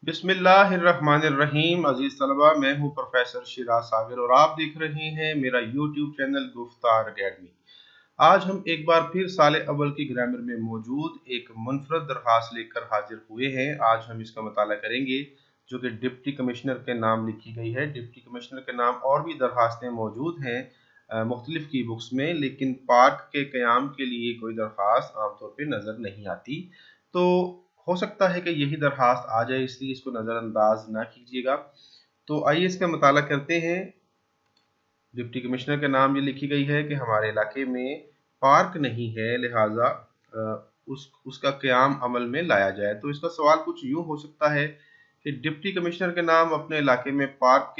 بسم اللہ الرحمن الرحیم۔ عزیز طلبہ، میں ہوں پروفیسر شیراز ساگر اور آپ دیکھ رہے ہیں میرا یوٹیوب چینل گفتار اکیڈمی۔ آج ہم ایک بار پھر سال اول کی گرامر میں موجود ایک منفرد درخواست لے کر حاضر ہوئے ہیں۔ آج ہم اس کا مطالعہ کریں گے جو کہ ڈپٹی کمشنر کے نام لکھی گئی ہے۔ ڈپٹی کمشنر کے نام اور بھی درخواستیں موجود ہیں مختلف کی بکس میں، لیکن پارک کے قیام کے لیے کوئی درخواست عام طور پہ نظر نہیں آتی، تو ہو سکتا ہے کہ یہی درخواست آ جائے، اس لیے اس کو نظر انداز نہ کیجیے گا۔ تو آئیے اس کا مطالعہ کرتے ہیں۔ ڈپٹی کمشنر کے نام یہ لکھی گئی ہے کہ ہمارے علاقے میں پارک نہیں ہے، لہٰذا اس کا قیام عمل میں لایا جائے۔ تو اس کا سوال کچھ یوں ہو سکتا ہے کہ ڈپٹی کمشنر کے نام اپنے علاقے میں پارک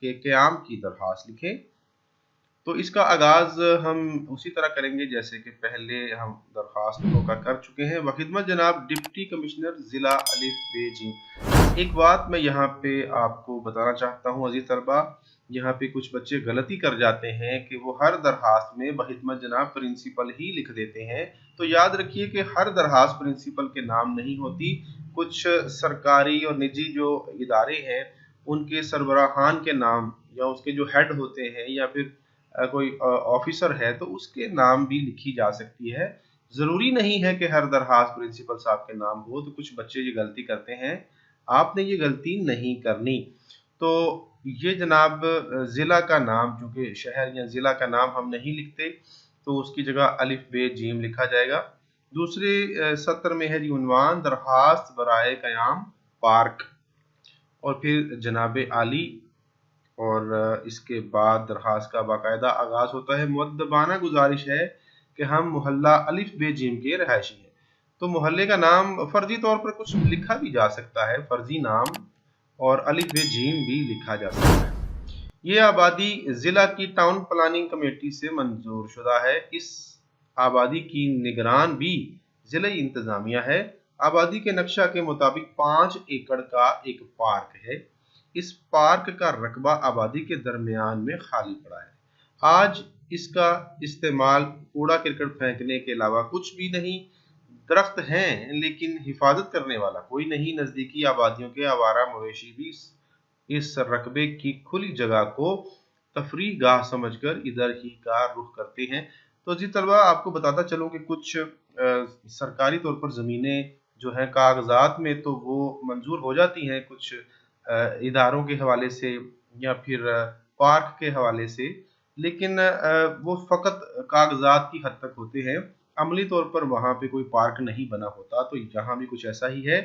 کے قیام کی درخواست لکھیں۔ تو اس کا آغاز ہم اسی طرح کریں گے جیسے کہ پہلے ہم درخواستوں کا کر چکے ہیں۔ وخدمت جناب ڈپٹی کمشنر ضلع الف ب ج۔ ایک بات میں یہاں پہ آپ کو بتانا چاہتا ہوں عزیز طلبہ، یہاں پہ کچھ بچے غلطی کر جاتے ہیں کہ وہ ہر درخواست میں وخدمت جناب پرنسپل ہی لکھ دیتے ہیں۔ تو یاد رکھیے کہ ہر درخواست پرنسپل کے نام نہیں ہوتی، کچھ سرکاری اور نجی جو ادارے ہیں ان کے سربراہان کے نام یا اس کے جو ہیڈ ہوتے ہیں یا پھر کوئی آفیسر ہے تو اس کے نام بھی لکھی جا سکتی ہے۔ ضروری نہیں ہے کہ ہر درخواست پرنسپل صاحب کے نام ہو، تو کچھ بچے یہ غلطی کرتے ہیں، آپ نے یہ غلطی نہیں کرنی۔ تو یہ جناب ضلع کا نام، چونکہ شہر یا ضلع کا نام ہم نہیں لکھتے تو اس کی جگہ الف ب ج لکھا جائے گا۔ دوسرے سطر میں ہے عنوان درخواست برائے قیام پارک، اور پھر جناب عالی، اور اس کے بعد درخواست کا باقاعدہ آغاز ہوتا ہے۔ مؤدبانہ گزارش ہے کہ ہم محلہ الف ب ج کے رہائشی ہیں۔ تو محلے کا نام فرضی طور پر کچھ لکھا بھی جا سکتا ہے، فرضی نام، اور الف ب ج بھی لکھا جا سکتا ہے۔ یہ آبادی ضلع کی ٹاؤن پلاننگ کمیٹی سے منظور شدہ ہے۔ اس آبادی کی نگران بھی ضلعی انتظامیہ ہے۔ آبادی کے نقشہ کے مطابق 5 ایکڑ کا ایک پارک ہے۔ اس پارک کا رقبہ آبادی کے درمیان میں خالی پڑا ہے۔ آج اس کا استعمال کوڑا کرکٹ پھینکنے کے علاوہ کچھ بھی نہیں۔ درخت ہیں لیکن حفاظت کرنے والا کوئی نہیں۔ نزدیکی آبادیوں کے آوارہ مویشی بھی اس رقبے کی کھلی جگہ کو تفریح گاہ سمجھ کر ادھر ہی کا رخ کرتے ہیں۔ تو جی طلبہ، آپ کو بتاتا چلوں کہ کچھ سرکاری طور پر زمینیں جو ہیں کاغذات میں تو وہ منظور ہو جاتی ہیں کچھ اداروں کے حوالے سے یا پھر پارک کے حوالے سے، لیکن وہ فقط کاغذات کی حد تک ہوتے ہیں، عملی طور پر وہاں پہ کوئی پارک نہیں بنا ہوتا۔ تو یہاں بھی کچھ ایسا ہی ہے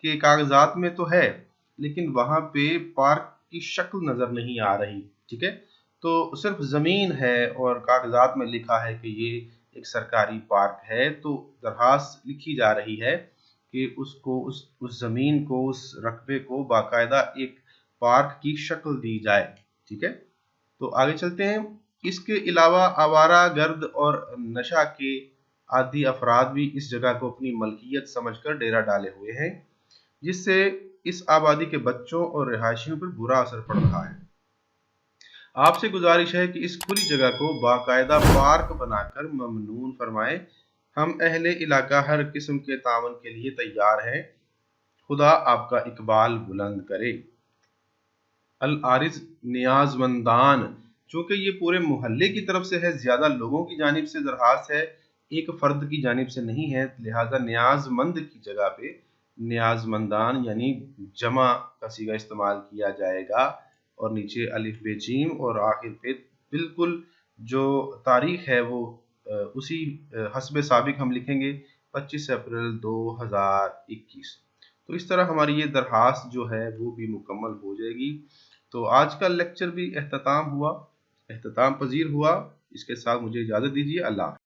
کہ کاغذات میں تو ہے لیکن وہاں پہ پارک کی شکل نظر نہیں آ رہی، ٹھیک ہے؟ تو صرف زمین ہے اور کاغذات میں لکھا ہے کہ یہ ایک سرکاری پارک ہے، تو درخواست لکھی جا رہی ہے کہ اس زمین کو، اس رقبے کو باقاعدہ ایک پارک کی شکل دی جائے، ٹھیک ہے؟ تو آگے چلتے ہیں۔ اس کے علاوہ آوارہ گرد اور نشہ کے عادی افراد بھی اس جگہ کو اپنی ملکیت سمجھ کر ڈیرا ڈالے ہوئے ہیں، جس سے اس آبادی کے بچوں اور رہائشیوں پر برا اثر پڑ رہا ہے۔ آپ سے گزارش ہے کہ اس کھلی جگہ کو باقاعدہ پارک بنا کر ممنون فرمائیں۔ ہم اہل علاقہ ہر قسم کے تعاون کے لیے تیار ہیں۔ خدا آپ کا اقبال بلند کرے۔ العارض نیاز مندان، چونکہ یہ پورے محلے کی طرف سے ہے، زیادہ لوگوں کی جانب سے درخواست ہے، ایک فرد کی جانب سے نہیں ہے، لہذا نیاز مند کی جگہ پہ نیاز مندان یعنی جمع کا صیغہ استعمال کیا جائے گا، اور نیچے الف ب ج اور آخر پہ بالکل جو تاریخ ہے وہ اسی حسب سابق ہم لکھیں گے 25 اپریل 2021۔ تو اس طرح ہماری یہ درخواست جو ہے وہ بھی مکمل ہو جائے گی۔ تو آج کا لیکچر بھی اختتام پذیر ہوا۔ اس کے ساتھ مجھے اجازت دیجیے۔ اللہ حافظ۔